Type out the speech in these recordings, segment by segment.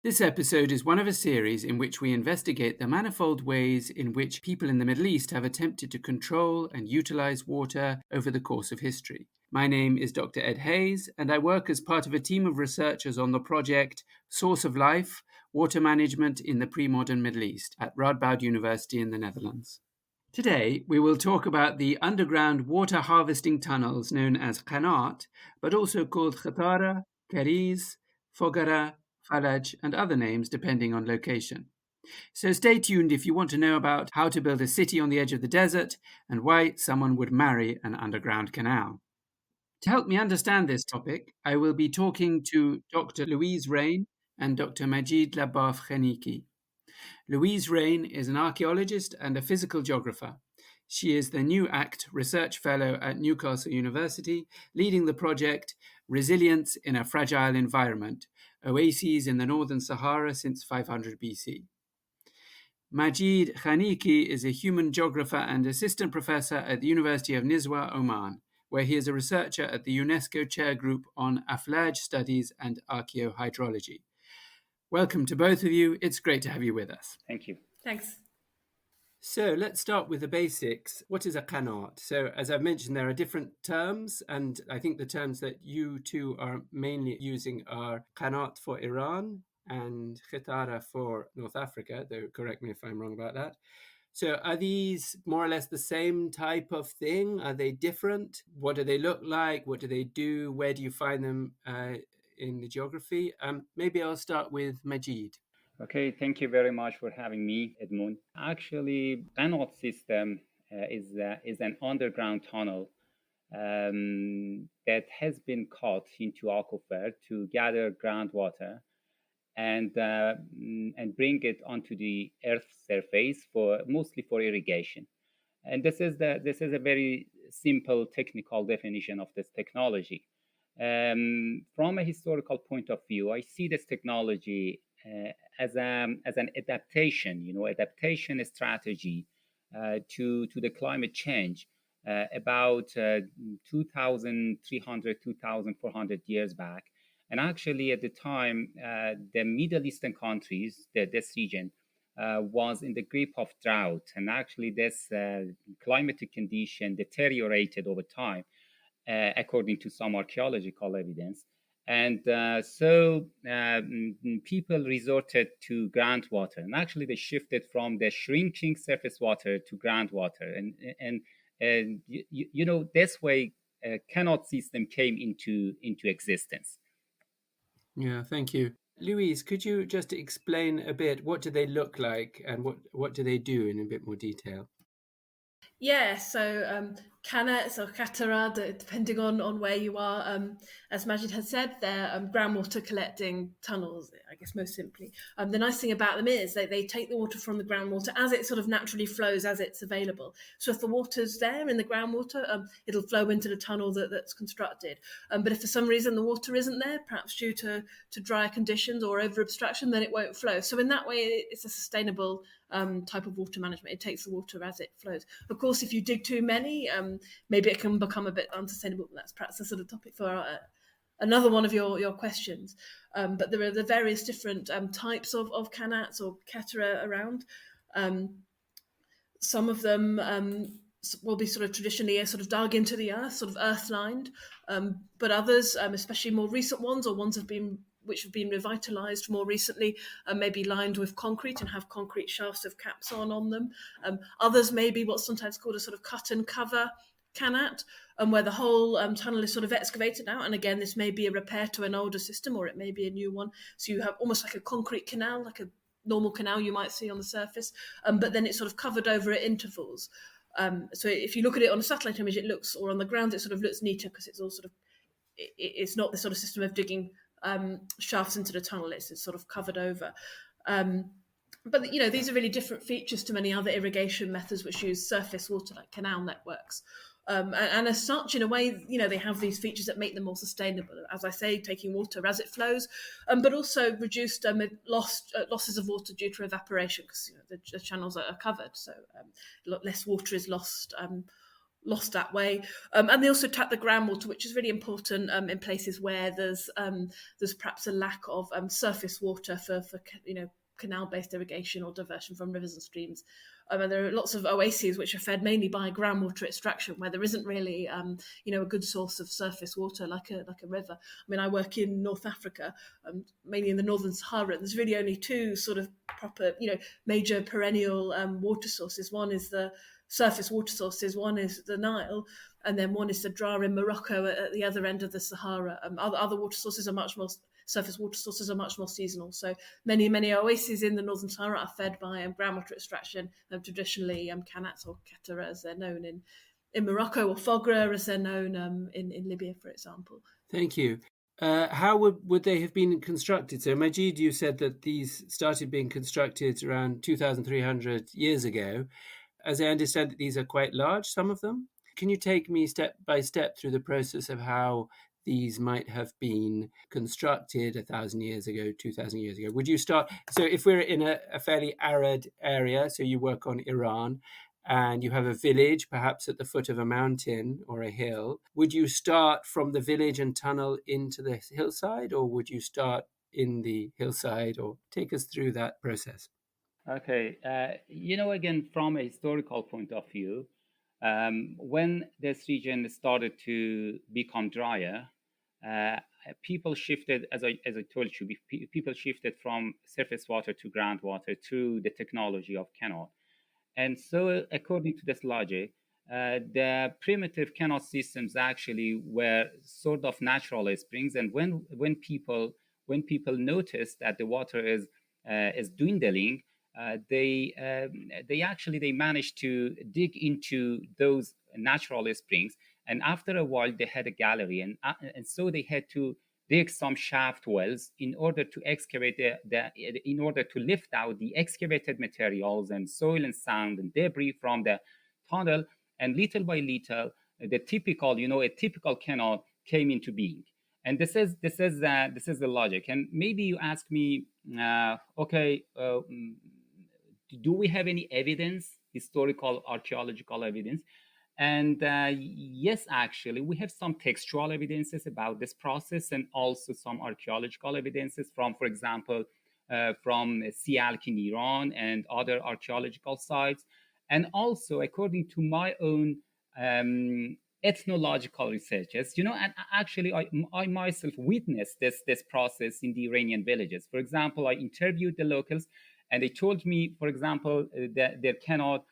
This episode is one of a series in which we investigate the manifold ways in which people in the Middle East have attempted to control and utilize water over the course of history. My name is Dr. Ed Hayes, and I work as part of a team of researchers on the project Source of Life, Water Management in the Pre-Modern Middle East at Radboud University in the Netherlands. Today, we will talk about the underground water harvesting tunnels known as qanāt, but also called khettāra, kariz, foggara, aflāj, and other names depending on location. So stay tuned if you want to know about how to build a city on the edge of the desert and why someone would marry an underground canal. To help me understand this topic, I will be talking to Dr. Louise Rayne and Dr. Majid Khaneiki. Louise Rayne is an archaeologist and a physical geographer. She is the New Act Research Fellow at Newcastle University, leading the project Resilience in a Fragile Environment, Oases in the Northern Sahara since 500 BC. Majid Khaneiki is a human geographer and assistant professor at the University of Nizwa, Oman, where he is a researcher at the UNESCO Chair Group on aflāj studies and archaeo-hydrology. Welcome to both of you. It's great to have you with us. Thank you. Thanks. So let's start with the basics. What is a qanāt? So as I've mentioned, there are different terms, and I think the terms that you two are mainly using are qanāt for Iran and khettāra for North Africa, though correct me if I'm wrong about that. So are these more or less the same type of thing? Are they different? What do they look like? What do they do? Where do you find them in the geography? Maybe I'll start with Majid. Okay, thank you very much for having me, Edmund. Actually, qanāt system is an underground tunnel that has been cut into aquifer to gather groundwater and bring it onto the Earth's surface mostly for irrigation. And this is a very simple technical definition of this technology. From a historical point of view, I see this technology as an adaptation strategy to the climate change about 2,300, 2,400 years back. And actually, at the time, the Middle Eastern countries, this region, was in the grip of drought. And actually, this climatic condition deteriorated over time, according to some archaeological evidence. And so people resorted to groundwater. And actually, they shifted from the shrinking surface water to groundwater. And this way, qanāt system came into existence. Yeah, thank you. Louise, could you just explain a bit, what do they look like and what do they do in a bit more detail? Yeah, so Qanāts or khettāra, depending on where you are, as Majid had said, they're groundwater collecting tunnels, I guess most simply. The nice thing about them is they take the water from the groundwater as it sort of naturally flows, as it's available. So if the water's there in the groundwater, it'll flow into the tunnel that's constructed. But if for some reason the water isn't there, perhaps due to dry conditions or over abstraction, then it won't flow. So in that way, it's a sustainable type of water management. It takes the water as it flows. Of course, if you dig too many, maybe it can become a bit unsustainable. That's perhaps a sort of topic for another one of your questions. But there are the various different types of qanāts or khettāra around. Some of them will be sort of traditionally sort of dug into the earth, sort of earth-lined. But others, especially more recent ones or ones which have been revitalised more recently, may be lined with concrete and have concrete shafts of caps on them. Others may be what's sometimes called a sort of cut and cover qanāt, where the whole tunnel is sort of excavated out. And again, this may be a repair to an older system or it may be a new one. So you have almost like a concrete canal, like a normal canal you might see on the surface, but then it's sort of covered over at intervals. So if you look at it on a satellite image, it looks, or on the ground, it sort of looks neater because it's all sort of, it's not the sort of system of digging shafts into the tunnel. It's sort of covered over. But these are really different features to many other irrigation methods which use surface water, like canal networks. And as such, in a way, they have these features that make them more sustainable. As I say, taking water as it flows, but also reduced losses of water due to evaporation because the channels are covered, so less water is lost lost that way. And they also tap the groundwater, which is really important in places where there's perhaps a lack of surface water for canal-based irrigation or diversion from rivers and streams. And there are lots of oases which are fed mainly by groundwater extraction, where there isn't really, a good source of surface water like a river. I mean, I work in North Africa, mainly in the Northern Sahara. There's really only two sort of proper, major perennial water sources. One is the surface water sources. One is the Nile, and then one is the Dra in Morocco at the other end of the Sahara. Other water sources are much more. Surface water sources are much more seasonal. So many oases in the Northern Sahara are fed by groundwater extraction, traditionally qanāts or khettāras, they're known in Morocco, or foggaras, as they're known in Libya, for example. Thank you. How would they have been constructed? So Majid, you said that these started being constructed around 2,300 years ago. As I understand it, these are quite large, some of them. Can you take me step by step through the process of how these might have been constructed 1,000 years ago, 2,000 years ago? Would you start, so if we're in a fairly arid area, so you work on Iran, and you have a village, perhaps at the foot of a mountain or a hill, would you start from the village and tunnel into the hillside, or would you start in the hillside? Or take us through that process. Okay. Again, from a historical point of view, when this region started to become drier, people shifted, as I told you, people shifted from surface water to groundwater through the technology of qanāt. And so, according to this logic, the primitive qanāt systems actually were sort of natural springs. And when people noticed that the water is dwindling, they managed to dig into those natural springs. And after a while, they had a gallery, and so they had to dig some shaft wells in order to excavate in order to lift out the excavated materials and soil and sand and debris from the tunnel. And little by little, a typical qanāt came into being. And this is the logic. And maybe you ask me, do we have any evidence, historical, archaeological evidence? And yes, actually, we have some textual evidences about this process, and also some archaeological evidences from, for example, from Sialk in Iran and other archaeological sites. And also, according to my own ethnological researches, and actually, I myself witnessed this process in the Iranian villages. For example, I interviewed the locals, and they told me, for example, that their qanāt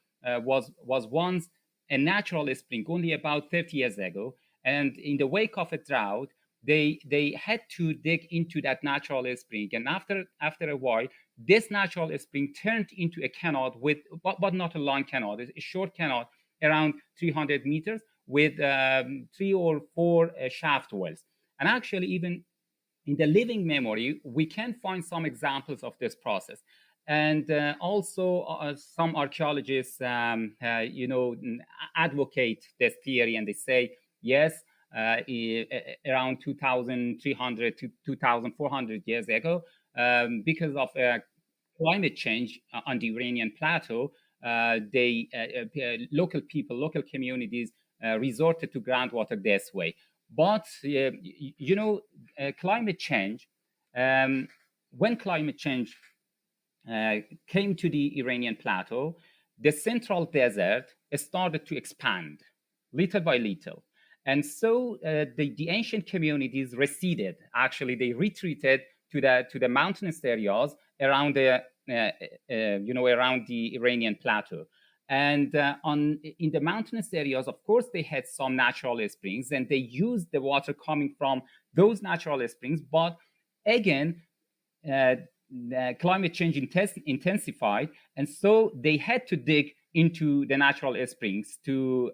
was once a natural spring only about 30 years ago. And in the wake of a drought, they had to dig into that natural spring. And after a while, this natural spring turned into a qanāt but not a long qanāt, a short qanāt around 300 meters with 3 or 4 shaft wells. And actually, even in the living memory, we can find some examples of this process. And also some archaeologists, advocate this theory, and they say, yes, around 2,300 to 2,400 years ago, because of climate change on the Iranian plateau, local communities resorted to groundwater this way. But, climate change, when climate change came to the Iranian plateau, the central desert started to expand little by little. And so the ancient communities receded. Actually, they retreated to the mountainous areas around the Iranian plateau. And in the mountainous areas, of course, they had some natural springs, and they used the water coming from those natural springs. But again, climate change intensified, and so they had to dig into the natural springs to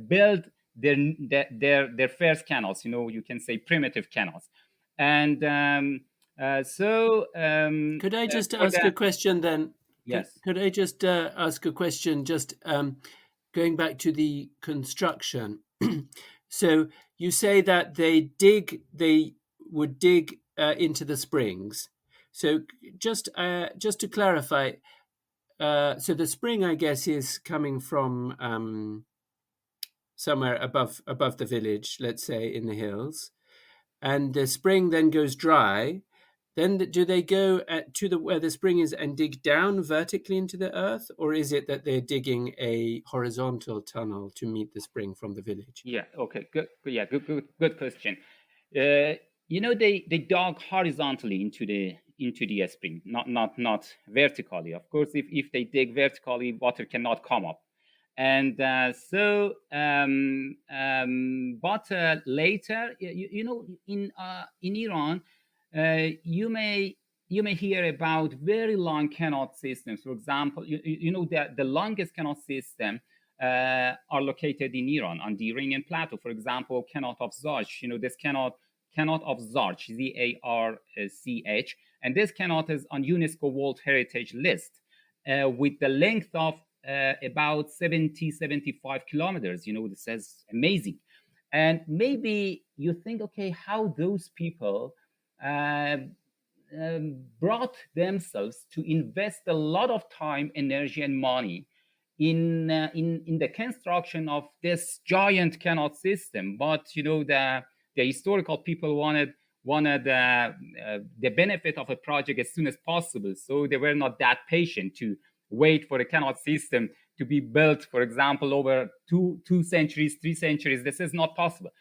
build their first canals. You can say primitive canals. And could I just ask a question then? Yes. Could I just ask a question? Just going back to the construction. So you say that they would dig into the springs. So just to clarify, so the spring, I guess, is coming from somewhere above the village, let's say in the hills, and the spring then goes dry, then do they go to where the spring is and dig down vertically into the earth, or is it that they're digging a horizontal tunnel to meet the spring from the village? Yeah. Okay. Good. Yeah. Good question. They dug horizontally into the spring, not vertically. Of course, if they dig vertically, water cannot come up. And but later, in Iran, you may hear about very long qanāt systems. For example, that the longest qanāt system are located in Iran on the Iranian plateau. For example, qanāt of Zarch. This qanāt of Zarch, Zarch, and this qanāt is on UNESCO World Heritage List with the length of about 75 kilometers. This is amazing. And maybe you think, okay, how those people brought themselves to invest a lot of time, energy, and money in the construction of this giant qanāt system. But the historical people wanted the benefit of a project as soon as possible, so they were not that patient to wait for the qanāt system to be built, for example, over two centuries, 3 centuries. This is not possible.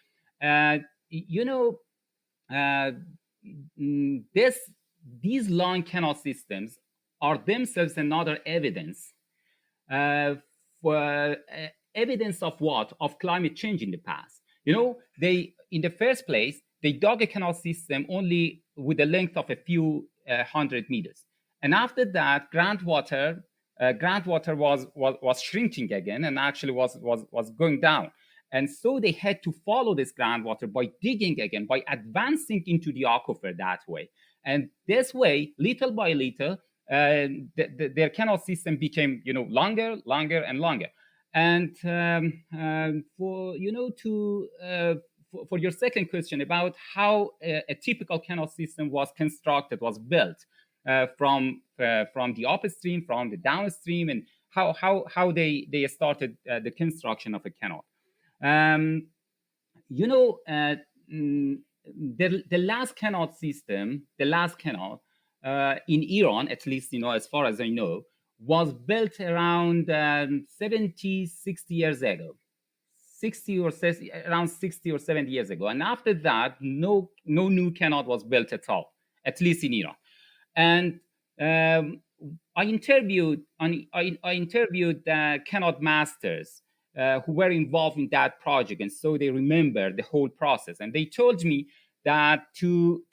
These long qanāt systems are themselves another evidence for evidence of what? Of climate change in the past. They, in the first place, they dug a qanāt system only with a length of a few 100 meters. And after that, groundwater was shrinking again, and actually was going down. And so they had to follow this groundwater by digging again, by advancing into the aquifer that way. And this way, little by little, their qanāt system became, longer and longer. And for your second question about how a typical qanāt system was constructed, was built from the upstream, from the downstream, and how they started the construction of a qanāt. The last qanāt system, in Iran, at least, as far as I know, was built around 60 years ago. Around 60 or 70 years ago. And after that, no new qanāt was built at all, at least in Iran. And I interviewed the qanāt masters who were involved in that project, and so they remember the whole process. And they told me that to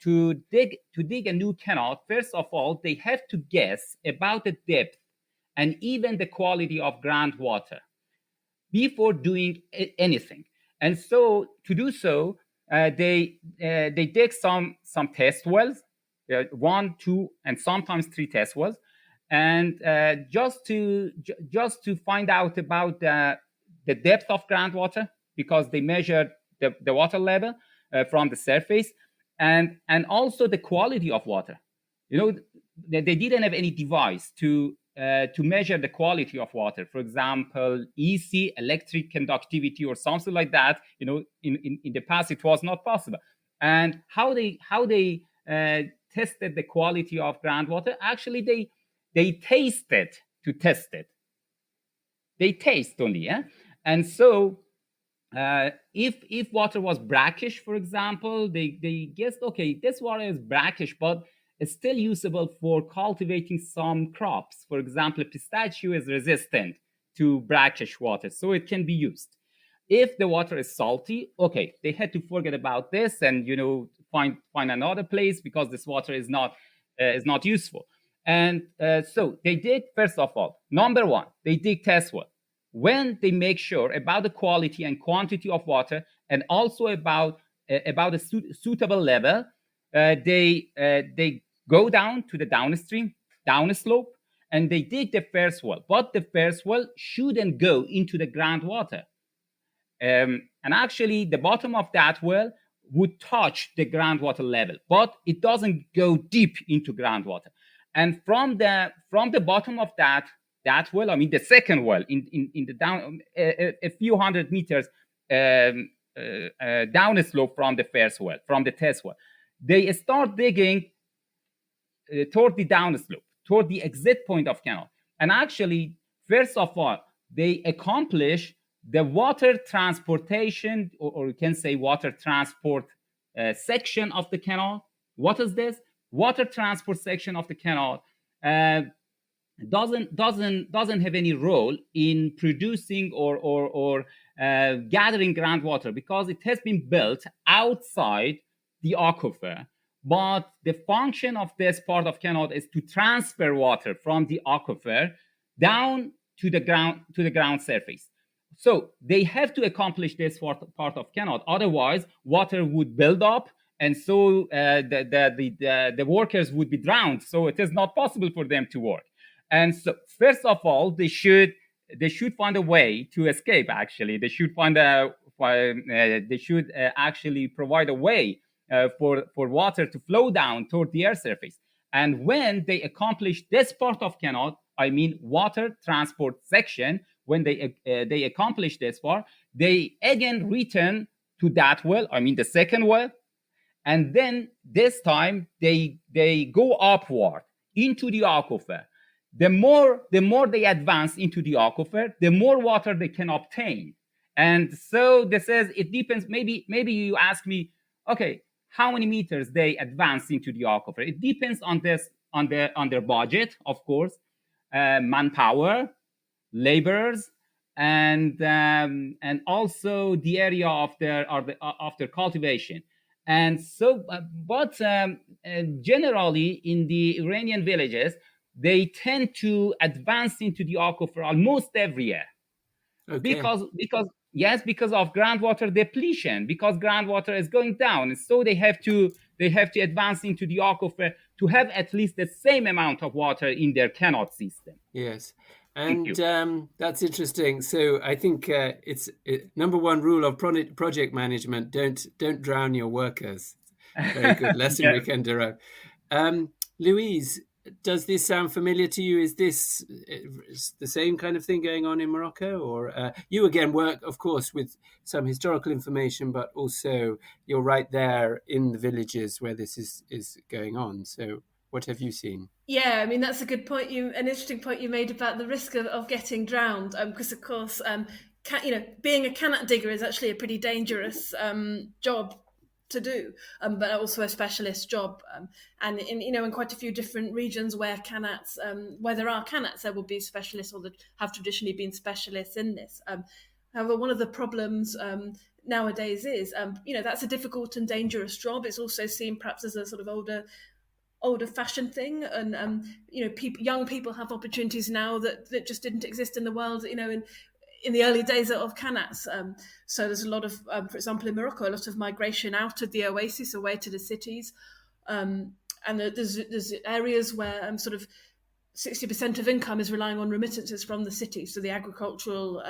dig a new qanāt, first of all, they have to guess about the depth and even the quality of groundwater before doing anything. And so to do so, they dig some test wells, 1, 2, and sometimes 3 test wells, and just to find out about the depth of groundwater, because they measured the water level from the surface, and also the quality of water. They didn't have any device to measure the quality of water. For example, EC, electric conductivity, or something like that. In the past, it was not possible. And how they tested the quality of groundwater? Actually, they tasted to test it. They taste only, yeah. And so, if water was brackish, for example, they guessed, okay, this water is brackish, but it's still usable for cultivating some crops. For example, pistachio is resistant to brackish water, so it can be used. If the water is salty, okay, they had to forget about this and find another place, because this water is not useful. And so they did, first of all, number 1, they dig test well. When they make sure about the quality and quantity of water, and also about a suitable level, they go down to the downstream, down a slope, and they dig the first well. But the first well shouldn't go into the groundwater. And actually, the bottom of that well would touch the groundwater level, but it doesn't go deep into groundwater. And from the bottom of that well, I mean the second well in the down a few hundred meters downslope from the first well, from the test well. They start digging toward the downslope, toward the exit point of canal. And actually, first of all, they accomplish the water transportation, or you can say water transport section of the canal. What is this? Water transport section of the canal doesn't have any role in producing or gathering groundwater, because it has been built outside the aquifer. But the function of this part of canal is to transfer water from the aquifer down to the ground surface. So they have to accomplish this part of canal. Otherwise, water would build up, and so the workers would be drowned. So it is not possible for them to work. And so, first of all, they should find a way to escape. Actually, they should actually provide a way for water to flow down toward the air surface. And when they accomplish this part of canal, I mean water transport section, when they accomplish this part, they again return to that well, I mean the second well, and then this time they go upward into the aquifer. The more they advance into the aquifer, the more water they can obtain. And so this is, it depends. Maybe you ask me, okay, how many meters they advance into the aquifer? It depends on their budget, of course, manpower, laborers, and also the area of their cultivation. And so, but generally in the Iranian villages, they tend to advance into the aquifer almost every year. Okay. Because of groundwater depletion, because groundwater is going down, and so they have to advance into the aquifer to have at least the same amount of water in their Qanāt system. Yes, and that's interesting. So I think it's number one rule of project management: don't drown your workers. Very good lesson we can derive. Louise, does this sound familiar to you? Is this the same kind of thing going on in Morocco? Or you again work, of course, with some historical information, but also you're right there in the villages where this is going on. So what have you seen? Yeah, I mean, that's a good point. An interesting point you made about the risk of getting drowned, because of course, being a Qanāt digger is actually a pretty dangerous job to do, but also a specialist job, and in quite a few different regions where Qanāts, where there are Qanāts, there will be specialists or that have traditionally been specialists in this. However, one of the problems nowadays is, that's a difficult and dangerous job. It's also seen perhaps as a sort of older fashioned thing, and young people have opportunities now that just didn't exist in the world, in the early days of Qanāts. So there's a lot of, for example, in Morocco, a lot of migration out of the oasis away to the cities. And there's areas where sort of 60% of income is relying on remittances from the city. So the agricultural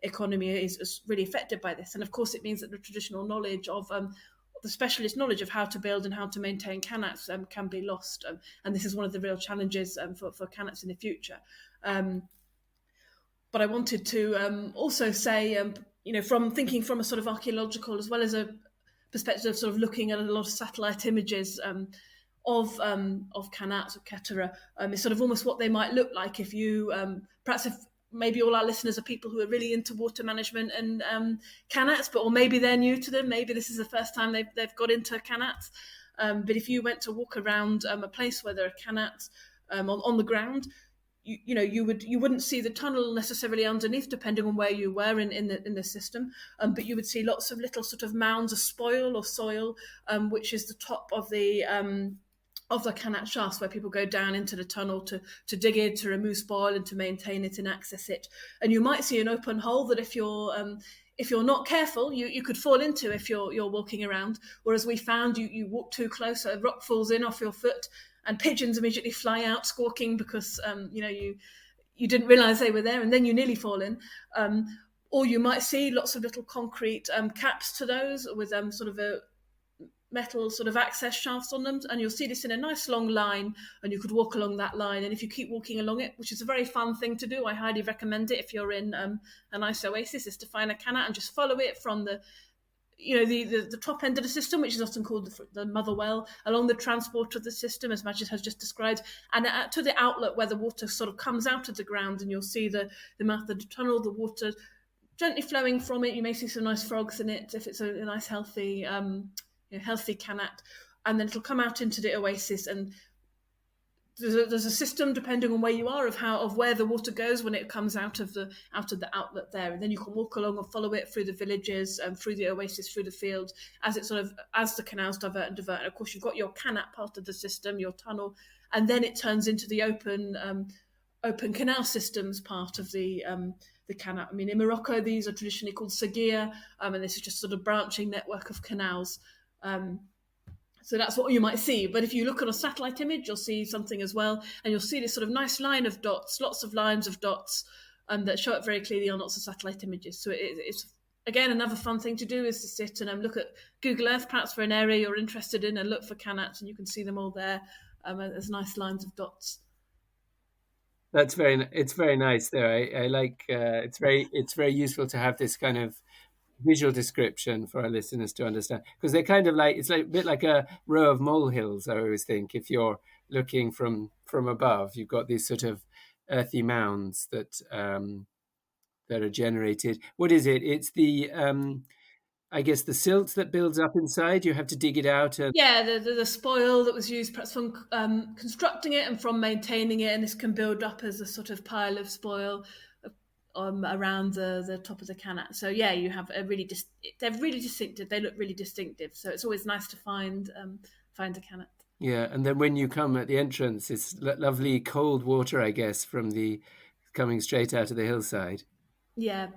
economy is really affected by this. And of course, it means that the traditional knowledge of the specialist knowledge of how to build and how to maintain Qanāts can be lost. And this is one of the real challenges for Qanāts in the future. But I wanted to also say, from thinking from a sort of archaeological as well as a perspective of sort of looking at a lot of satellite images of Qanāts or khettāra, is sort of almost what they might look like if you, perhaps if maybe all our listeners are people who are really into water management and Qanāts, or maybe they're new to them. Maybe this is the first time they've got into Qanāts. But if you went to walk around a place where there are Qanāts on the ground, you wouldn't see the tunnel necessarily underneath, depending on where you were in the system, but you would see lots of little sort of mounds of spoil or soil, which is the top of the Qanāt shafts, where people go down into the tunnel to dig it, to remove spoil, and to maintain it and access it. And you might see an open hole that if you're not careful, you could fall into if you're walking around. Whereas we found you walk too close, a rock falls in off your foot, and pigeons immediately fly out squawking because you didn't realise they were there, and then you nearly fall in. Or you might see lots of little concrete caps to those with sort of metal sort of access shafts on them, and you'll see this in a nice long line, and you could walk along that line. And if you keep walking along it, which is a very fun thing to do, I highly recommend it if you're in a nice oasis, is to find a qanāt and just follow it from the top end of the system, which is often called the mother well, along the transport of the system, as Majid has just described, and to the outlet where the water sort of comes out of the ground, and you'll see the mouth of the tunnel, the water gently flowing from it. You may see some nice frogs in it if it's a nice healthy healthy qanāt, and then it'll come out into the oasis. And there's a system, depending on where you are, of where the water goes when it comes out of the outlet there, and then you can walk along and follow it through the villages and through the oasis, through the fields, as the canals divert and divert. And of course, you've got your qanāt part of the system, your tunnel, and then it turns into the open canal systems part of the qanāt. I mean, in Morocco, these are traditionally called sagir, and this is just sort of branching network of canals. So that's what you might see. But if you look at a satellite image, you'll see something as well. And you'll see this sort of nice line of dots, lots of lines of dots that show up very clearly on lots of satellite images. So it's, again, another fun thing to do is to sit and look at Google Earth, perhaps for an area you're interested in, and look for qanāts, and you can see them all there as nice lines of dots. It's very nice there. I like, it's very useful to have this kind of visual description for our listeners to understand, because they're kind of like, it's like a bit like a row of molehills. I always think if you're looking from above, you've got these sort of earthy mounds that are generated. What is it? It's the I guess the silt that builds up inside. You have to dig it out. The spoil that was used perhaps from constructing it and from maintaining it, and this can build up as a sort of pile of spoil around the top of the qanāt. So yeah, you have they're really distinctive. They look really distinctive. So it's always nice to find a qanāt. Yeah, and then when you come at the entrance, it's lovely cold water, I guess, from coming straight out of the hillside. Yeah.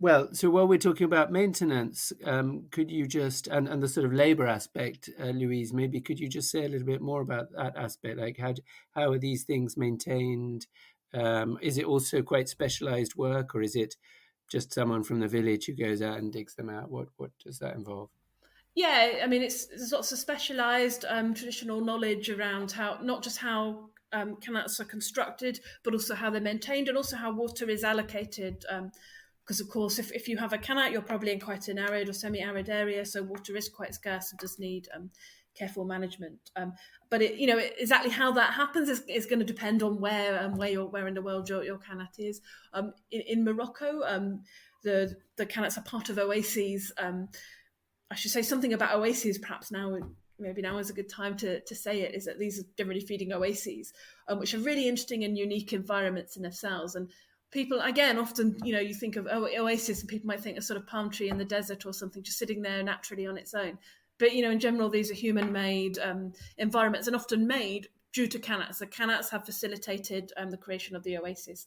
Well, so while we're talking about maintenance, could you just, and the sort of labour aspect, Louise, maybe could you just say a little bit more about that aspect? Like how are these things maintained? Is it also quite specialised work, or is it just someone from the village who goes out and digs them out? What does that involve? Yeah, I mean, there's lots of specialised traditional knowledge around not just how qanāts are constructed, but also how they're maintained, and also how water is allocated. Because of course, if you have a qanāt, you're probably in quite an arid or semi-arid area, so water is quite scarce and does need careful management. But exactly how that happens is going to depend on where in the world your qanāt is. In Morocco, the qanāts are part of oases. I should say something about oases, perhaps maybe now is a good time to say it, is that these are generally feeding oases, which are really interesting and unique environments in themselves. And people, again, often, you think of oasis and people might think a sort of palm tree in the desert or something just sitting there naturally on its own. But, in general, these are human-made environments, and often made due to qanāts. The qanāts have facilitated the creation of the oasis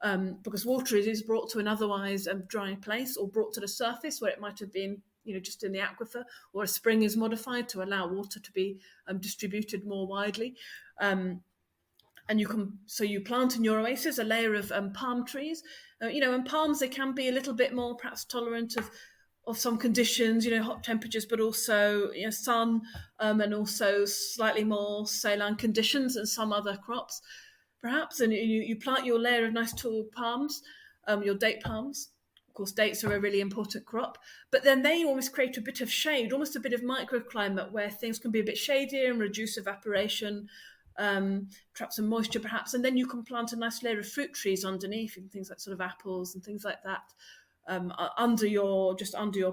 because water is brought to an otherwise dry place, or brought to the surface where it might have been just in the aquifer, or a spring is modified to allow water to be distributed more widely. And you plant in your oasis a layer of palm trees. And palms, they can be a little bit more perhaps tolerant of some conditions, hot temperatures, but also sun, and also slightly more saline conditions than some other crops, perhaps. And you plant your layer of nice tall palms, your date palms. Of course, dates are a really important crop, but then they almost create a bit of shade, almost a bit of microclimate where things can be a bit shadier and reduce evaporation, trap some moisture perhaps, and then you can plant a nice layer of fruit trees underneath, things like sort of apples and things like that, under your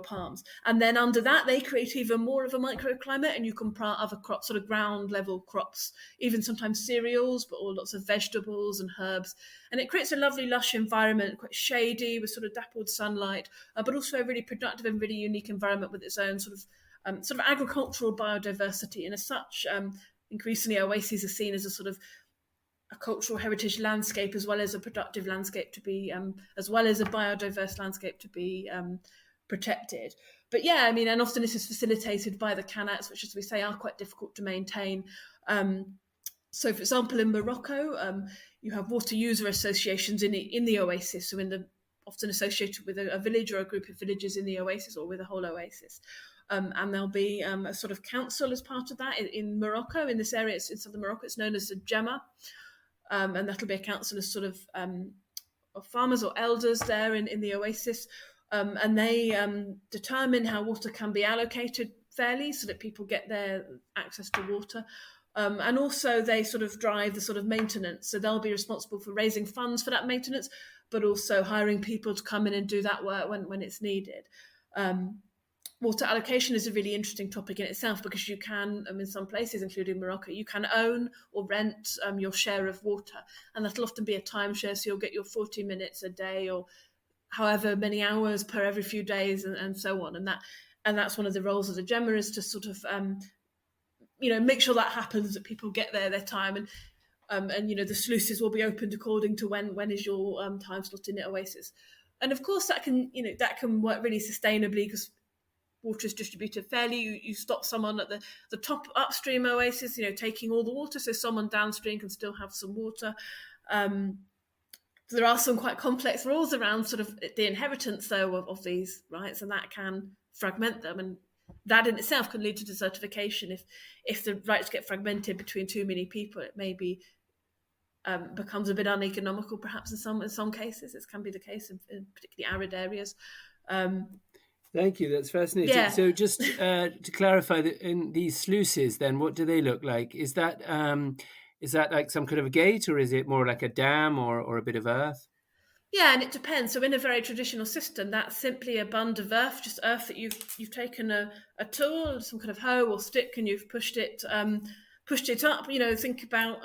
palms. And then under that, they create even more of a microclimate, and you can plant other crops, sort of ground level crops, even sometimes cereals, but all lots of vegetables and herbs. And it creates a lovely lush environment, quite shady with sort of dappled sunlight, but also a really productive and really unique environment with its own sort of agricultural biodiversity. And as such, increasingly oases are seen as a sort of a cultural heritage landscape, as well as a productive landscape to be, as well as a biodiverse landscape to be protected. But yeah, I mean, and often this is facilitated by the qanāts, which, as we say, are quite difficult to maintain. So, for example, in Morocco, you have water user associations in the oasis, so often associated with a village or a group of villages in the oasis, or with a whole oasis. and there'll be a sort of council as part of that in Morocco. In this area, it's in southern Morocco. It's known as the Gemma, and that'll be a council of sort of farmers or elders there in the oasis, and they determine how water can be allocated fairly so that people get their access to water. And also they sort of drive the sort of maintenance. So they'll be responsible for raising funds for that maintenance, but also hiring people to come in and do that work when it's needed. Water allocation is a really interesting topic in itself because you can, in some places, including Morocco, you can own or rent your share of water. And that'll often be a timeshare, so you'll get your 40 minutes a day or however many hours per every few days and so on. And that's one of the roles of the Gemma, is to sort of, make sure that happens, that people get their time. And the sluices will be opened according to when is your time slot in the oasis. And of course that can work really sustainably because water is distributed fairly. You stop someone at the top upstream oasis, taking all the water, so someone downstream can still have some water. There are some quite complex rules around sort of the inheritance, though, of these rights, and that can fragment them. And that in itself can lead to desertification. If the rights get fragmented between too many people, it maybe becomes a bit uneconomical, perhaps in some cases. It can be the case in particularly arid areas. Thank you. That's fascinating. Yeah. So just to clarify, that in these sluices, then what do they look like? Is that like some kind of a gate, or is it more like a dam or a bit of earth? Yeah, and it depends. So in a very traditional system, that's simply a bund of earth, just earth that you've taken a tool, some kind of hoe or stick, and you've pushed it up. Think about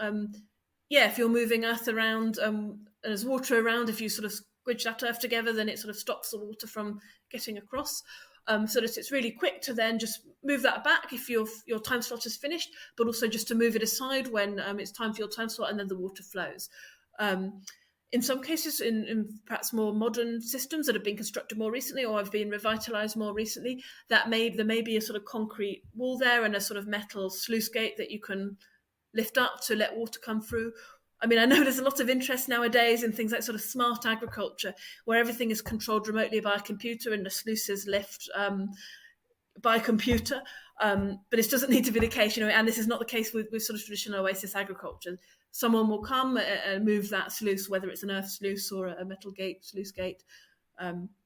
if you're moving earth around and there's water around, if you sort of squidge that earth together, then it sort of stops the water from getting across. So that it's really quick to then just move that back if your time slot is finished, but also just to move it aside when it's time for your time slot, and then the water flows. In some cases, in perhaps more modern systems that have been constructed more recently or have been revitalised more recently, there may be a sort of concrete wall there and a sort of metal sluice gate that you can lift up to let water come through. I mean, I know there's a lot of interest nowadays in things like sort of smart agriculture, where everything is controlled remotely by a computer and the sluices lift by computer. But this doesn't need to be the case, and this is not the case with sort of traditional oasis agriculture. Someone will come and move that sluice, whether it's an earth sluice or a metal gate, sluice gate.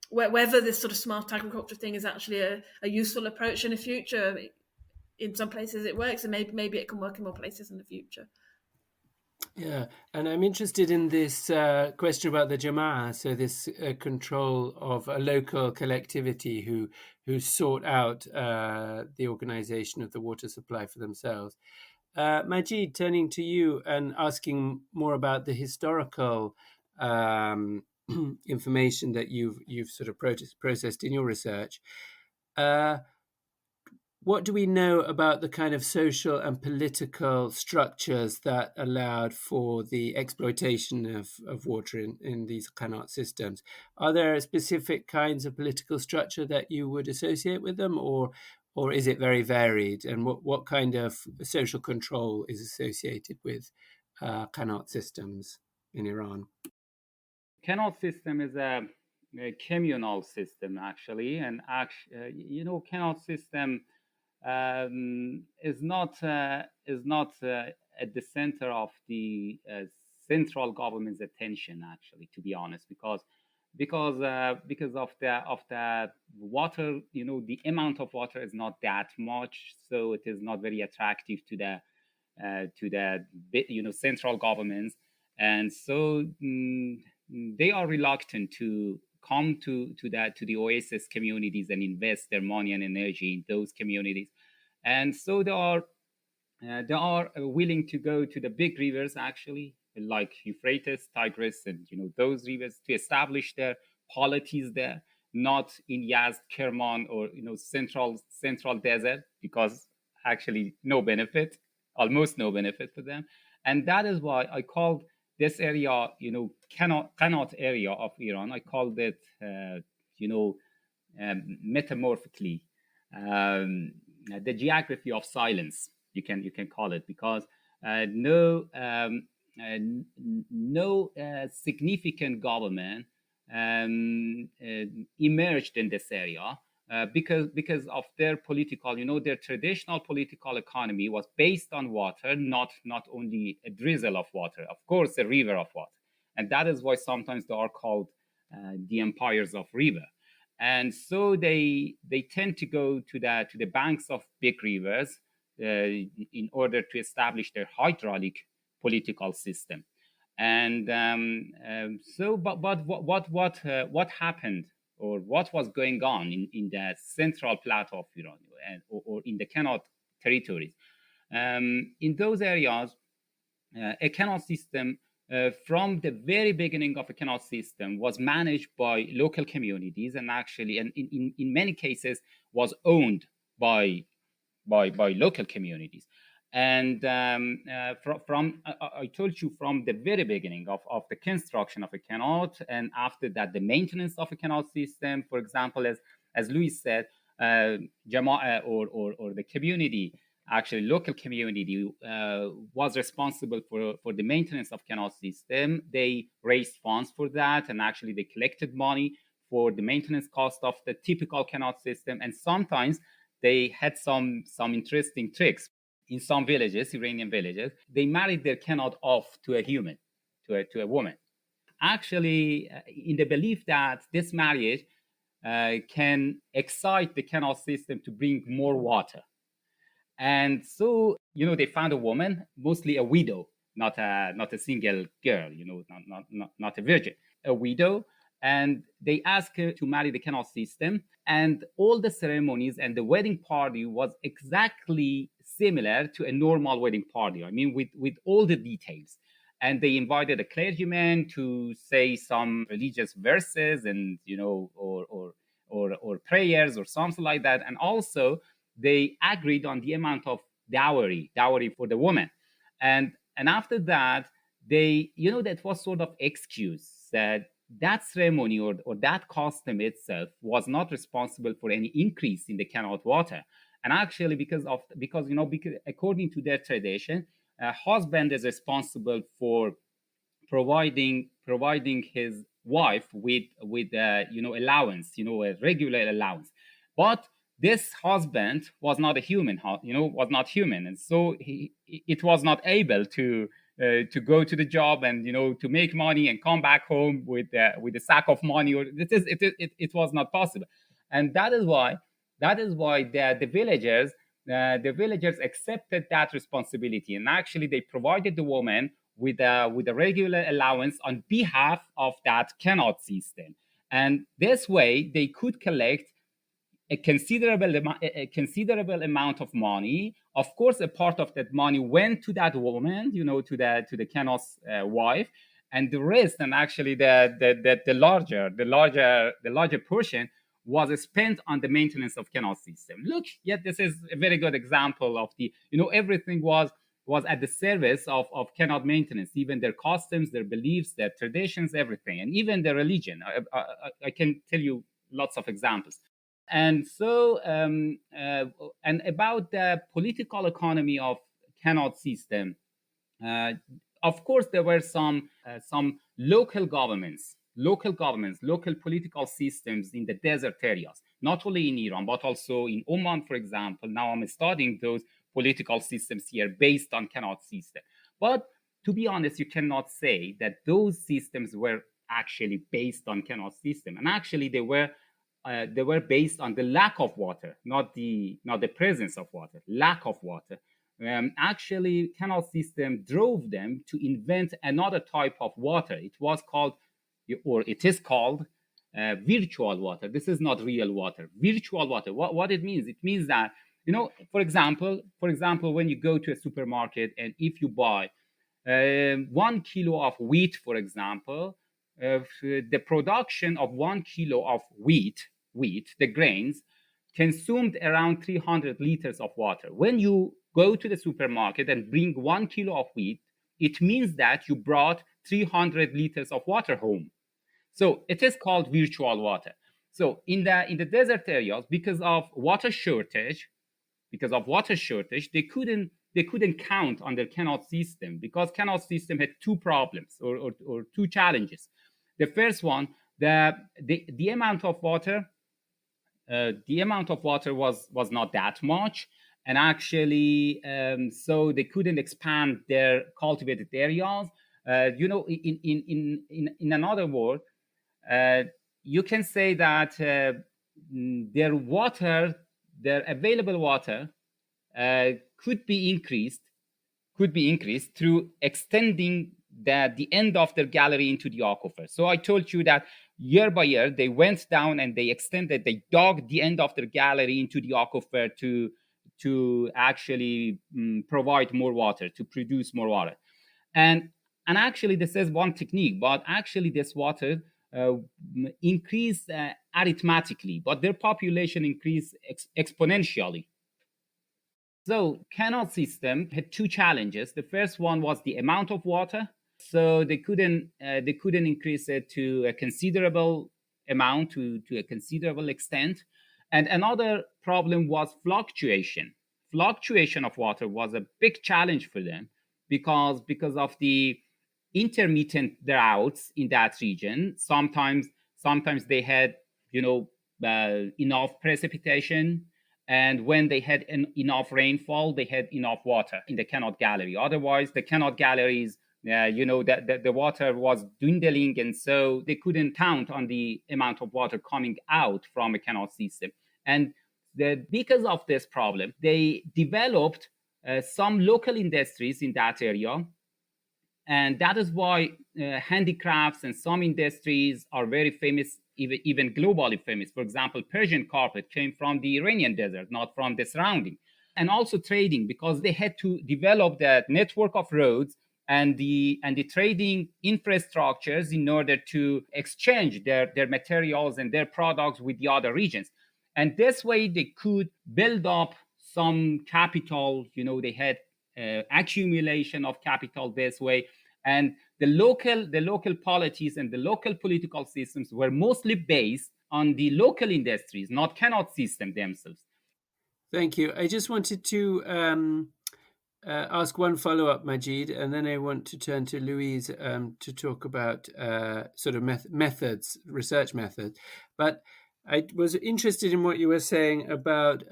Whether this sort of smart agriculture thing is actually a useful approach in the future, in some places it works, and maybe it can work in more places in the future. Yeah, and I'm interested in this question about the Jama'ah, so this control of a local collectivity who sort out the organization of the water supply for themselves. Majid, turning to you and asking more about the historical information that you've sort of processed in your research. What do we know about the kind of social and political structures that allowed for the exploitation of water in these qanāt systems? Are there specific kinds of political structure that you would associate with them, or is it very varied? And what kind of social control is associated with qanāt systems in Iran? Qanāt system is a communal system, actually, and qanāt system is not at the center of the central government's attention, actually, to be honest, because of the water, the amount of water is not that much, so it is not very attractive to the central governments, and so they are reluctant to come to the oasis communities and invest their money and energy in those communities, and so they are willing to go to the big rivers, actually, like Euphrates, Tigris, and those rivers, to establish their polities there, not in Yazd, Kerman, or central desert, because actually almost no benefit for them, and that is why I called this area, Qanāt area of Iran, I called it, metamorphically, the geography of silence. You can call it, because no significant government emerged in this area because of their political, their traditional political economy was based on water, not only a drizzle of water, of course, a river of water. And that is why sometimes they are called the empires of river. And so they tend to go to the banks of big rivers in order to establish their hydraulic political system. And but what happened, or what was going on in the central plateau of Iran or in the Qanāt territories? In those areas, a Qanāt system from the very beginning of a Qanāt system was managed by local communities, and actually, and in many cases, was owned by local communities. And I told you from the very beginning of the construction of a Qanāt, and after that, the maintenance of a Qanāt system, for example, as Louise said, Jama'ah or the community, actually local community, was responsible for the maintenance of Qanāt system. They raised funds for that, and actually they collected money for the maintenance cost of the typical Qanāt system. And sometimes they had some interesting tricks. In some villages, Iranian villages, they married their Qanāt off to a human, to a woman. Actually, in the belief that this marriage can excite the Qanāt system to bring more water. And so, they found a woman, mostly a widow, not a single girl, not a virgin, a widow. And they asked her to marry the Qanāt system. And all the ceremonies and the wedding party was exactly similar to a normal wedding party. I mean, with all the details. And they invited a clergyman to say some religious verses and, or prayers or something like that. And also they agreed on the amount of dowry for the woman. And after that, they, that was sort of excuse that ceremony or that custom itself was not responsible for any increase in the Qanāt water. And actually, because according to their tradition, a husband is responsible for providing his wife with allowance, a regular allowance. But this husband was not a human, and so it was not able to go to the job and to make money and come back home with a sack of money, or it was not possible. And that is why the villagers accepted that responsibility, and actually they provided the woman with a regular allowance on behalf of that Qanāt system. And this way they could collect a considerable amount of money. Of course, a part of that money went to that woman, to the Qanāt's wife, and the rest, and actually the larger portion, was spent on the maintenance of Qanāt system. Look, this is a very good example of the, everything was at the service of Qanāt maintenance, even their customs, their beliefs, their traditions, everything, and even their religion. I can tell you lots of examples. And so, and about the political economy of Qanāt system, of course, there were some local governments, local political systems in the desert areas, not only in Iran, but also in Oman, for example. Now I'm studying those political systems here based on Qanāt system. But to be honest, you cannot say that those systems were actually based on Qanāt system. And actually, they were based on the lack of water, not the presence of water, lack of water. Actually, Qanāt system drove them to invent another type of water. It is called virtual water. This is not real water. Virtual water. What it means? It means that, for example, when you go to a supermarket and if you buy 1 kilo of wheat, for example, the production of 1 kilo of wheat, the grains, consumed around 300 liters of water. When you go to the supermarket and bring 1 kilo of wheat, it means that you brought 300 liters of water home. So it is called virtual water. So in the desert areas, because of water shortage, they couldn't count on their Qanāt system, because Qanāt system had two problems or two challenges. The first one, the amount of water the amount of water was not that much, and actually, so they couldn't expand their cultivated areas. In another word, you can say that their water, their available water, could be increased through extending the end of their gallery into the aquifer. So I told you that year by year they went down and they dug the end of their gallery into the aquifer to actually provide more water, to produce more water. And actually this is one technique, but actually this water increased arithmetically, but their population increased exponentially. So Qanāt system had two challenges. The first one was the amount of water. So they couldn't increase it to a considerable amount, to a considerable extent. And another problem was fluctuation. Fluctuation of water was a big challenge for them because of the intermittent droughts in that region. Sometimes they had enough precipitation, and when they had enough rainfall, they had enough water in the Qanāt gallery. Otherwise, the Qanāt galleries, the water was dwindling, and so they couldn't count on the amount of water coming out from a Qanāt system. And because of this problem, they developed some local industries in that area. And that is why handicrafts and some industries are very famous, even globally famous. For example, Persian carpet came from the Iranian desert, not from the surrounding. And also trading, because they had to develop that network of roads and the trading infrastructures in order to exchange their materials and their products with the other regions. And this way they could build up some capital. They had accumulation of capital this way, and the local polities and the local political systems were mostly based on the local industries, not Qanāt system themselves. Thank you. I just wanted to ask one follow-up, Majid, and then I want to turn to Louise to talk about sort of methods, research methods. But I was interested in what you were saying about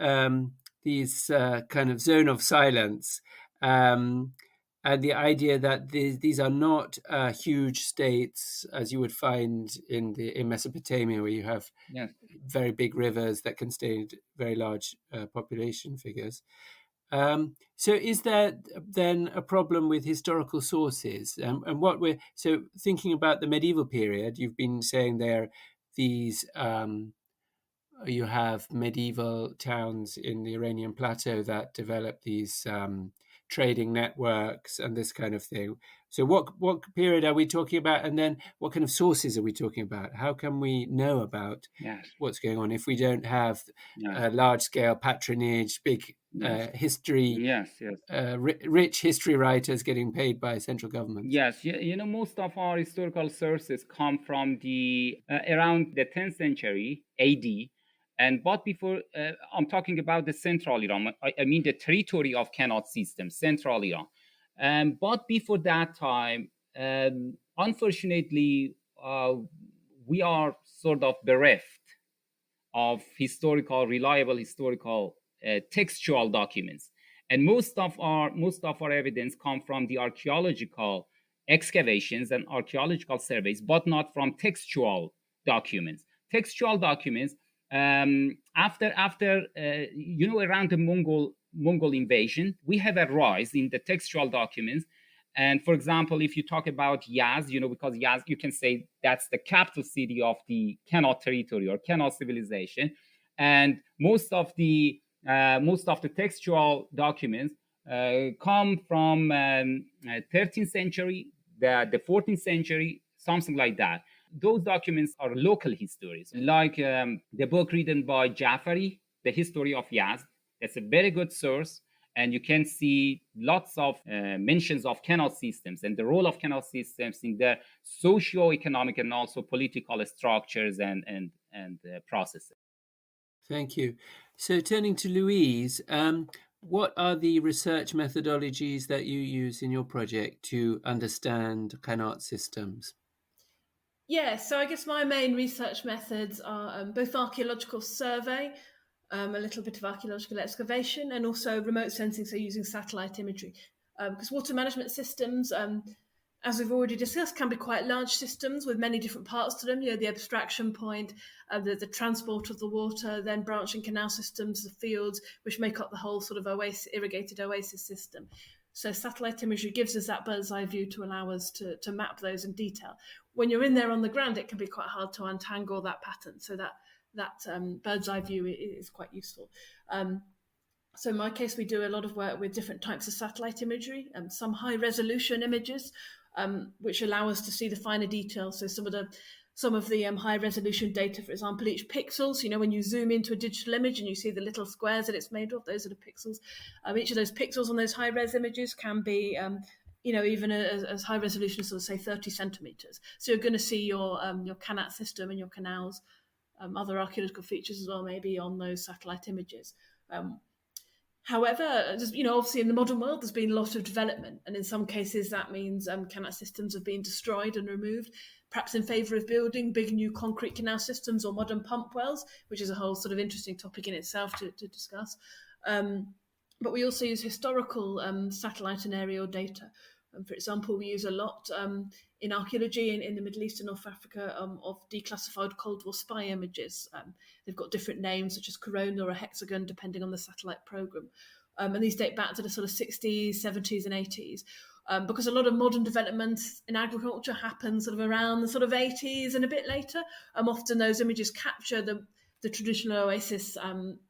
these kind of zone of silence, and the idea that these are not huge states as you would find in Mesopotamia, where you have very big rivers that contain very large population figures. So is there then a problem with historical sources? And what so thinking about the medieval period, you've been saying there these you have medieval towns in the Iranian plateau that develop these trading networks and this kind of thing. So what period are we talking about? And then what kind of sources are we talking about? How can we know about what's going on if we don't have large-scale patronage, big history, rich history writers getting paid by central government? Yes, most of our historical sources come from the around the 10th century AD. But before, I'm talking about the central Iran. I mean the territory of Qanāt system, central Iran. But before that time, unfortunately, we are sort of bereft of reliable historical textual documents, and most of our evidence come from the archaeological excavations and archaeological surveys, but not from textual documents. Textual documents. After around the Mongol invasion, we have a rise in the textual documents. And for example, if you talk about Yazd, because Yazd, you can say that's the capital city of the Qanāt territory or Qanāt civilization, and most of the textual documents come from 13th century, the 14th century, something like that. Those documents are local histories, like the book written by Jafari, The History of Yazd. That's a very good source, and you can see lots of mentions of Qanāt systems and the role of Qanāt systems in their socio-economic and also political structures and processes. Thank you. So turning to Louise, what are the research methodologies that you use in your project to understand Qanāt systems? Yeah, so I guess my main research methods are both archaeological survey, a little bit of archaeological excavation, and also remote sensing, so using satellite imagery. Because water management systems, as we've already discussed, can be quite large systems with many different parts to them. The abstraction point, the transport of the water, then branching canal systems, the fields, which make up the whole sort of irrigated oasis system. So satellite imagery gives us that bird's eye view to allow us to map those in detail. When you're in there on the ground, it can be quite hard to untangle that pattern. So that bird's eye view is quite useful. So in my case, we do a lot of work with different types of satellite imagery, some high resolution images, which allow us to see the finer details. So some of the high resolution data, for example, each pixels, when you zoom into a digital image and you see the little squares that it's made of, those are the pixels. Each of those pixels on those high res images can be, even as high resolution as, say, 30 centimeters. So you're going to see your qanāt system and your canals, other archaeological features as well, maybe on those satellite images. However, obviously in the modern world, there's been a lot of development, and in some cases that means qanāt systems have been destroyed and removed, perhaps in favour of building big new concrete canal systems or modern pump wells, which is a whole sort of interesting topic in itself to discuss. But we also use historical satellite and aerial data. For example, we use a lot in archaeology in the Middle East and North Africa of declassified Cold War spy images. They've got different names, such as corona or a hexagon, depending on the satellite program. And these date back to the sort of 60s, 70s and 80s. Because a lot of modern developments in agriculture happen sort of around the sort of 80s and a bit later. Often those images capture the traditional oasis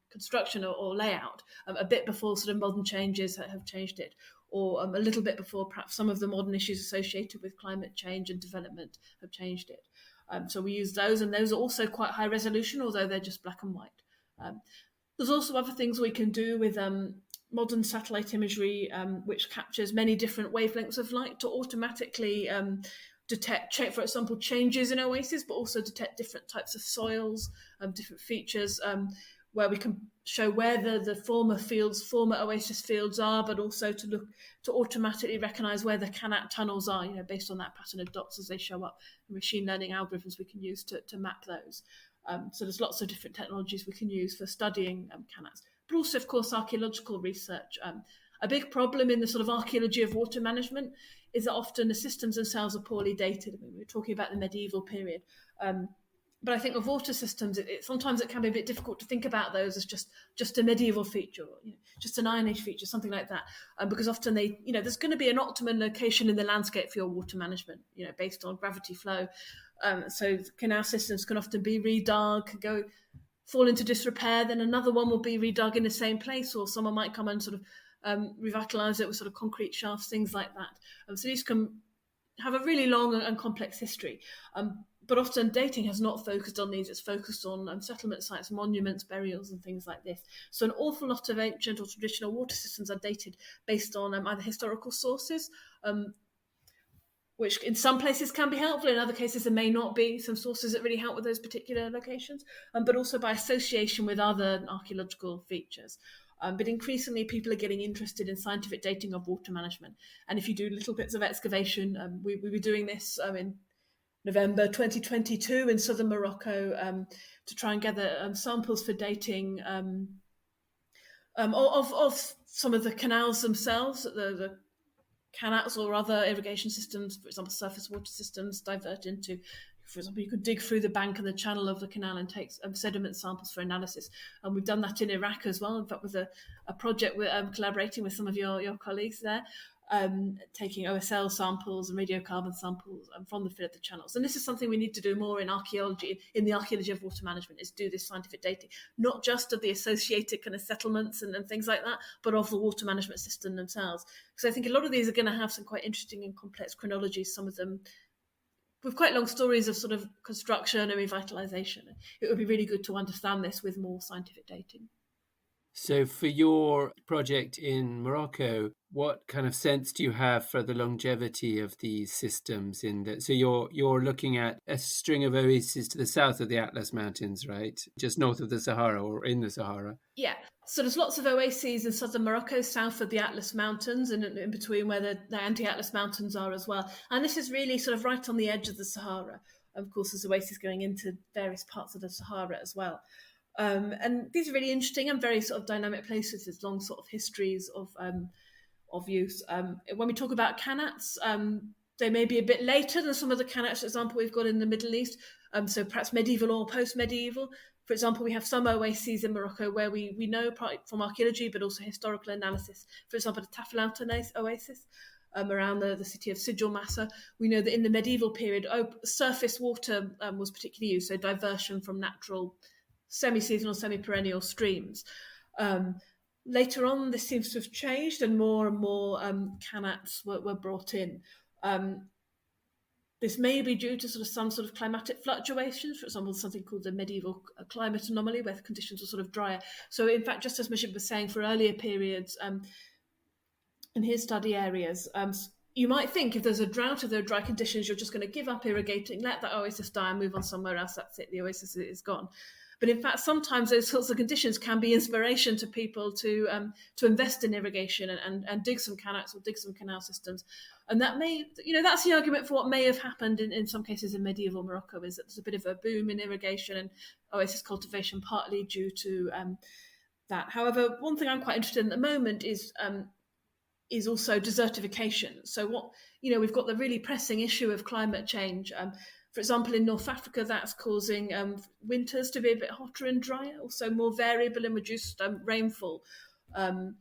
construction or layout a bit before sort of modern changes have changed it, or a little bit before perhaps some of the modern issues associated with climate change and development have changed it. So we use those, and those are also quite high resolution, although they're just black and white. There's also other things we can do with modern satellite imagery, which captures many different wavelengths of light to automatically detect, for example, changes in oases, but also detect different types of soils, different features, where we can show where the former oasis fields are, but also to automatically recognise where the qanāt tunnels are, based on that pattern of dots as they show up. And machine learning algorithms we can use to map those. So there's lots of different technologies we can use for studying qanāts. But also, of course, archaeological research. A big problem in the sort of archaeology of water management is that often the systems themselves are poorly dated. I mean, we're talking about the medieval period. But I think of water systems, sometimes it can be a bit difficult to think about those as just a medieval feature, or, just an Iron Age feature, something like that. Because often there's going to be an optimum location in the landscape for your water management, based on gravity flow. So canal systems can often be redug, fall into disrepair, then another one will be redug in the same place, or someone might come and sort of revitalise it with sort of concrete shafts, things like that. So these can have a really long and complex history. But often dating has not focused on these. It's focused on settlement sites, monuments, burials and things like this. So an awful lot of ancient or traditional water systems are dated based on either historical sources, which in some places can be helpful, in other cases there may not be some sources that really help with those particular locations, but also by association with other archaeological features. But increasingly people are getting interested in scientific dating of water management. And if you do little bits of excavation, we were doing this in November 2022 in southern Morocco to try and gather samples for dating of some of the canals themselves, the qanāts or other irrigation systems, for example, surface water systems divert into. For example, you could dig through the bank and the channel of the canal and take sediment samples for analysis. And we've done that in Iraq as well, in fact, with a project we're collaborating with some of your colleagues there, taking OSL samples and radiocarbon samples from the fill of the channels. And this is something we need to do more in archaeology, in the archaeology of water management, is do this scientific dating, not just of the associated kind of settlements and things like that, but of the water management system themselves. Because I think a lot of these are going to have some quite interesting and complex chronologies, some of them with quite long stories of sort of construction and revitalisation. It would be really good to understand this with more scientific dating. So for your project in Morocco, what kind of sense do you have for the longevity of these systems? So you're looking at a string of oases to the south of the Atlas Mountains, right? Just north of the Sahara or in the Sahara? Yeah. So there's lots of oases in southern Morocco, south of the Atlas Mountains, and in between where the anti-Atlas Mountains are as well. And this is really sort of right on the edge of the Sahara. Of course, there's oases going into various parts of the Sahara as well. And these are really interesting and very sort of dynamic places with long sort of histories of use. When we talk about qanāts, they may be a bit later than some of the qanāts, for example, we've got in the Middle East, so perhaps medieval or post-medieval. For example, we have some oases in Morocco where we know from archaeology, but also historical analysis. For example, the Taflaouta oasis around the city of Sijil Massa. We know that in the medieval period, surface water was particularly used, so diversion from natural semi-seasonal, semi-perennial streams. Later on, this seems to have changed, and more qanāts were brought in. This may be due to some sort of climatic fluctuations, for example, something called the medieval climate anomaly, where conditions were sort of drier. So, in fact, just as Majid was saying, for earlier periods in his study areas, you might think if there's a drought or there are dry conditions, you're just going to give up irrigating, let that oasis die and move on somewhere else. That's it, the oasis is gone. But in fact, sometimes those sorts of conditions can be inspiration to people to invest in irrigation and dig some qanāts or dig some canal systems. And that may, that's the argument for what may have happened in some cases in medieval Morocco, is that there's a bit of a boom in irrigation and oasis cultivation, partly due to that. However, one thing I'm quite interested in at the moment is also desertification. So we've got the really pressing issue of climate change. For example, in North Africa, that's causing winters to be a bit hotter and drier, also more variable and reduced rainfall, and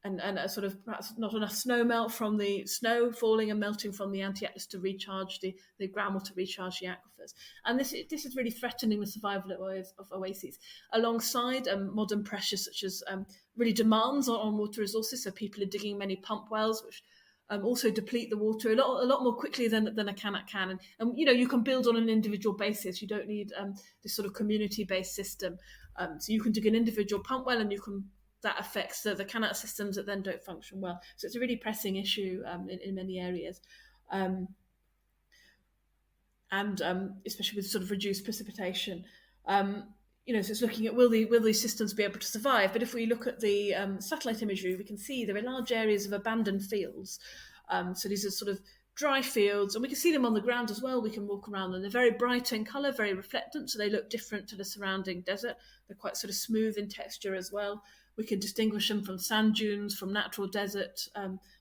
a sort of perhaps not enough snow melt from the snow falling and melting from the Anti-Atlas to recharge the groundwater, recharge the aquifers. And this is really threatening the survival of oases, alongside modern pressures such as really demands on water resources. So people are digging many pump wells, which also deplete the water a lot more quickly than a qanāt can. And you can build on an individual basis. You don't need this sort of community-based system. So you can dig an individual pump well, and that affects the qanāt systems that then don't function well. So it's a really pressing issue in many areas. And especially with sort of reduced precipitation. So it's looking at will these systems be able to survive? But if we look at the satellite imagery, we can see there are large areas of abandoned fields. So these are sort of dry fields, and we can see them on the ground as well. We can walk around them. They're very bright in colour, very reflectant, so they look different to the surrounding desert. They're quite sort of smooth in texture as well. We can distinguish them from sand dunes, from natural desert,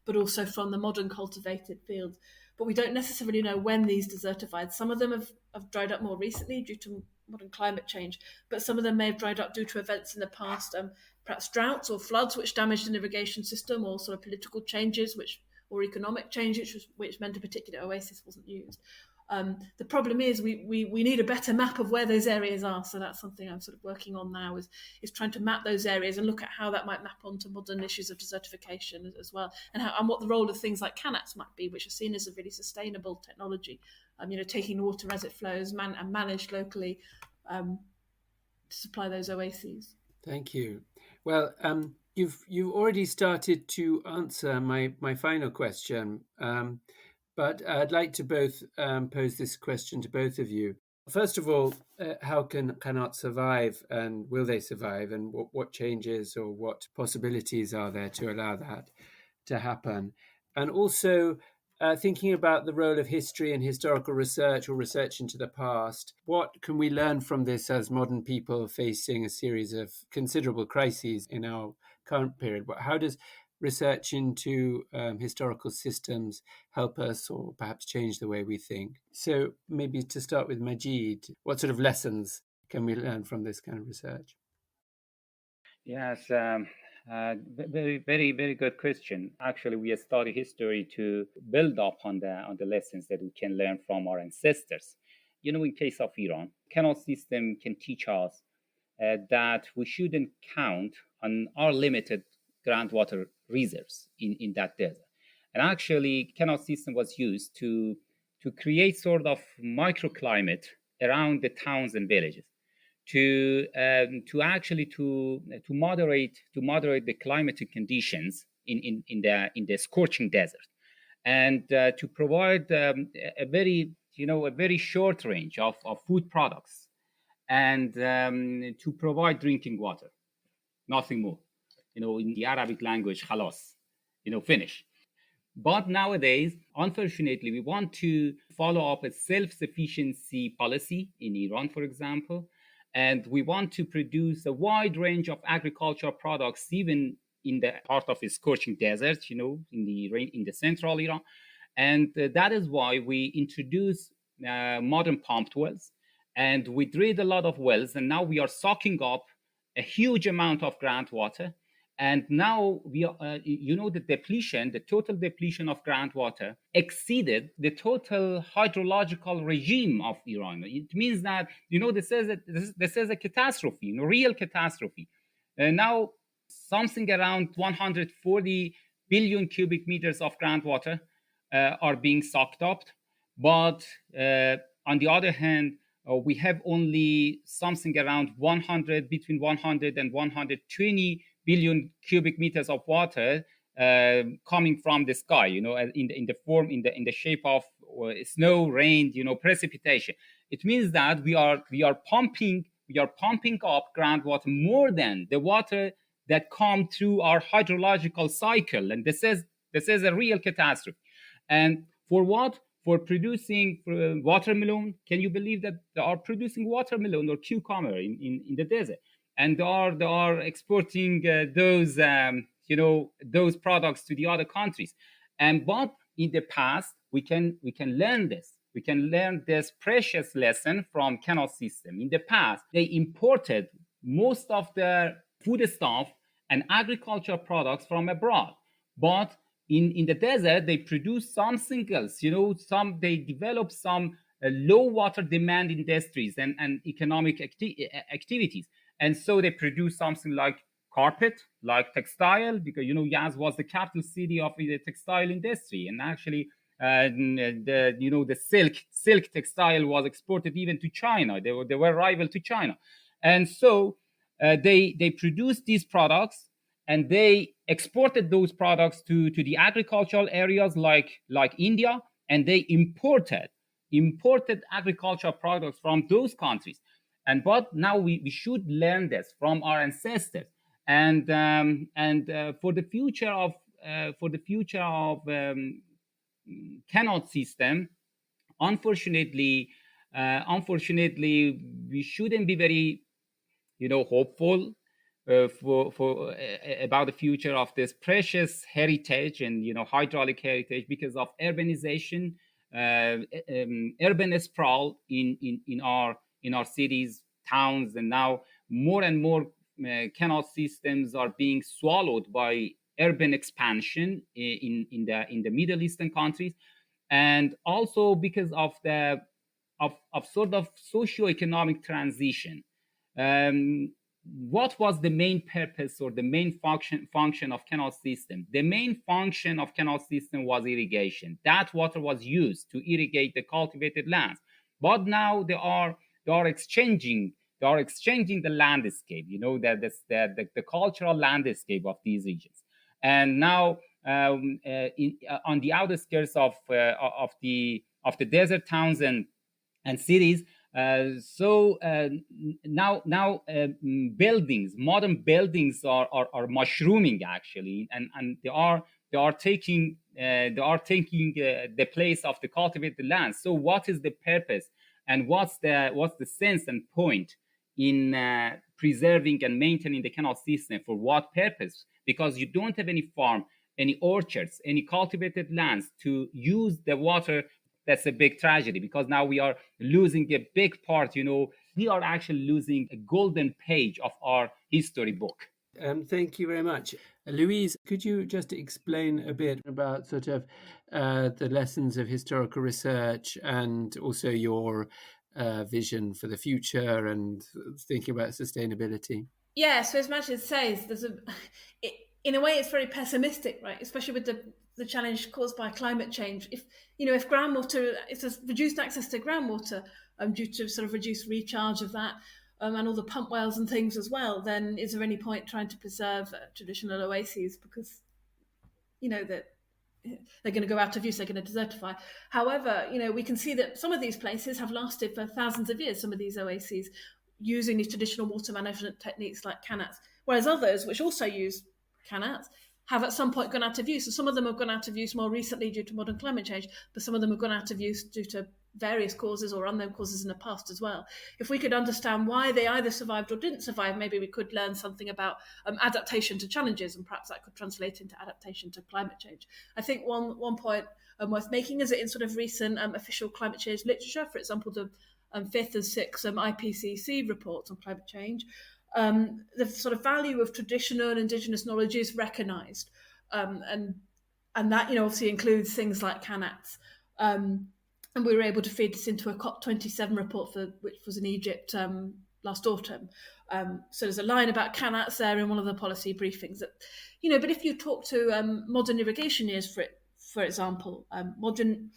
but also from the modern cultivated fields. But we don't necessarily know when these desertified. Some of them have dried up more recently due to modern climate change, but some of them may have dried up due to events in the past, perhaps droughts or floods which damaged an irrigation system, or sort of political changes or economic changes which meant a particular oasis wasn't used. The problem is we need a better map of where those areas are. So that's something I'm sort of working on now, is trying to map those areas and look at how that might map onto modern issues of desertification as well, and what the role of things like qanāts might be, which are seen as a really sustainable technology. Taking water as it flows and managed locally to supply those oases. Thank you. Well, you've already started to answer my final question, but I'd like to both pose this question to both of you. First of all, how can qanāt survive, and will they survive, and what changes or what possibilities are there to allow that to happen? And also, thinking about the role of history and historical research, or research into the past, what can we learn from this as modern people facing a series of considerable crises in our current period? How does research into historical systems help us, or perhaps change the way we think? So maybe to start with Majid, what sort of lessons can we learn from this kind of research? Yes, very, very, very good question. Actually, we study history to build up on the lessons that we can learn from our ancestors. In case of Iran, qanāt system can teach us that we shouldn't count on our limited groundwater reserves in that desert. And actually, qanāt system was used to create sort of microclimate around the towns and villages, to moderate the climatic conditions in the scorching desert, and to provide a very short range of food products, and to provide drinking water, nothing more. In the Arabic language, khalas, finish. But nowadays, unfortunately, we want to follow up a self-sufficiency policy in Iran, for example, and we want to produce a wide range of agricultural products, even in the part of a scorching desert, in the central Iran. And that is why we introduce modern pumped wells, and we drilled a lot of wells, and now we are sucking up a huge amount of groundwater. And now the total depletion of groundwater exceeded the total hydrological regime of Iran. It means that, this is a catastrophe, real catastrophe. Now, something around 140 billion cubic meters of groundwater are being sucked up. But on the other hand, we have only something around between 100 and 120 billion cubic meters of water coming from the sky, in the shape of snow, rain, precipitation. It means that we are pumping up groundwater more than the water that come through our hydrological cycle, and this is a real catastrophe. And for what? For producing watermelon. Can you believe that they are producing watermelon or cucumber in the desert? And they are exporting those products to the other countries. But in the past, we can learn this. We can learn this precious lesson from Qanāt system. In the past, they imported most of their foodstuff and agricultural products from abroad. But in the desert, they produce something else. They develop some low water demand industries and economic activities. And so they produce something like carpet, like textile, because Yaz was the capital city of the textile industry, and actually the silk textile was exported even to China. They were rival to China, and so they produced these products, and they exported those products to the agricultural areas like India, and they imported agricultural products from those countries. But now we should learn this from our ancestors, and for the future of Qanāt system, unfortunately, we shouldn't be very hopeful for about the future of this precious heritage and hydraulic heritage, because of urbanization, urban sprawl in our cities, towns, and now more and more Qanāt systems are being swallowed by urban expansion in the Middle Eastern countries, and also because of the sort of socio-economic transition. What was the main purpose or the main function of Qanāt system? The main function of Qanāt system was irrigation. That water was used to irrigate the cultivated lands. But now they are exchanging the landscape, the cultural landscape of these regions. And now on the outskirts of the desert towns and cities, now buildings, modern buildings are mushrooming actually, and they are taking the place of the cultivated land. So what is the purpose, and what's the sense and point in preserving and maintaining the Qanāt system? For what purpose? Because you don't have any farm, any orchards, any cultivated lands to use the water. That's a big tragedy, because now we are losing a big part. We are actually losing a golden page of our history book. Thank you very much. Louise, could you just explain a bit about sort of the lessons of historical research, and also your vision for the future and thinking about sustainability? Yeah, so as Majid says, in a way it's very pessimistic, right? Especially with the challenge caused by climate change. If groundwater, if there's reduced access to groundwater due to sort of reduced recharge of that, and all the pump wells and things as well, then is there any point trying to preserve traditional oases, because that they're going to go out of use, they're going to desertify. However, we can see that some of these places have lasted for thousands of years, some of these oases, using these traditional water management techniques like Qanāts, whereas others, which also use Qanāts, have at some point gone out of use. And some of them have gone out of use more recently due to modern climate change, but some of them have gone out of use due to various causes or unknown causes in the past as well. If we could understand why they either survived or didn't survive, maybe we could learn something about adaptation to challenges, and perhaps that could translate into adaptation to climate change. I think one point worth making is that in sort of recent official climate change literature, for example, the 5th and 6th IPCC reports on climate change, the sort of value of traditional and indigenous knowledge is recognised, and that obviously includes things like qanāts. And we were able to feed this into a COP27 report which was in Egypt last autumn. So there's a line about qanāts there in one of the policy briefings. That, but if you talk to modern irrigation engineers, for example, modern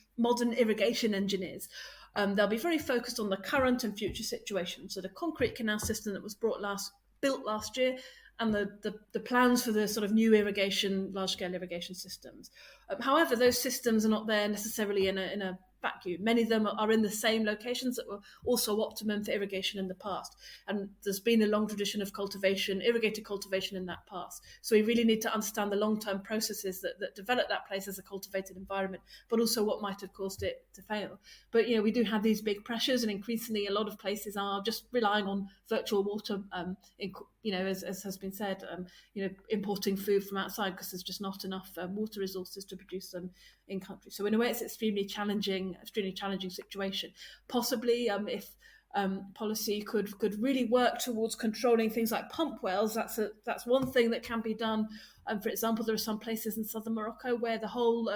irrigation engineers, they'll be very focused on the current and future situation. So the concrete canal system that was built last year, and the plans for the sort of new large-scale irrigation systems. However, those systems are not there necessarily in a vacuum. Many of them are in the same locations that were also optimum for irrigation in the past. And there's been a long tradition of irrigated cultivation in that past. So we really need to understand the long-term processes that develop that place as a cultivated environment, but also what might have caused it to fail. But, we do have these big pressures, and increasingly a lot of places are just relying on virtual water, as has been said, importing food from outside because there's just not enough water resources to produce them in country. So in a way, it's extremely challenging situation. Possibly, if policy could really work towards controlling things like pump wells, that's one thing that can be done. For example, there are some places in southern Morocco where the whole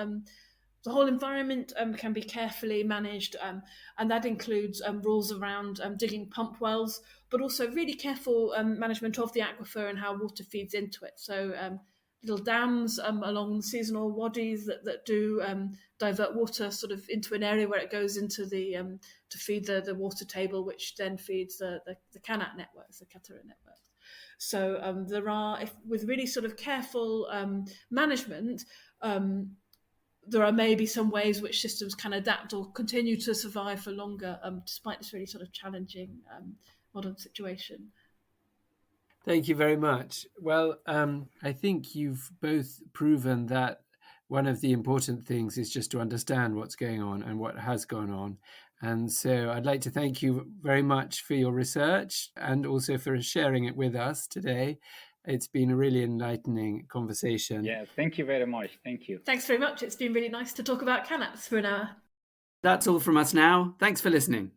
environment can be carefully managed, and that includes rules around digging pump wells, but also really careful management of the aquifer and how water feeds into it. So little dams along seasonal wadis that do divert water sort of into an area where it goes into the to feed the water table, which then feeds the qanāt networks, the khettāra networks. So there are, with really sort of careful management, there are maybe some ways which systems can adapt or continue to survive for longer, despite this really sort of challenging modern situation. Thank you very much. Well, I think you've both proven that one of the important things is just to understand what's going on and what has gone on. And so I'd like to thank you very much for your research and also for sharing it with us today. It's been a really enlightening conversation. Yeah, thank you very much. Thank you. Thanks very much. It's been really nice to talk about qanāts for an hour. That's all from us now. Thanks for listening.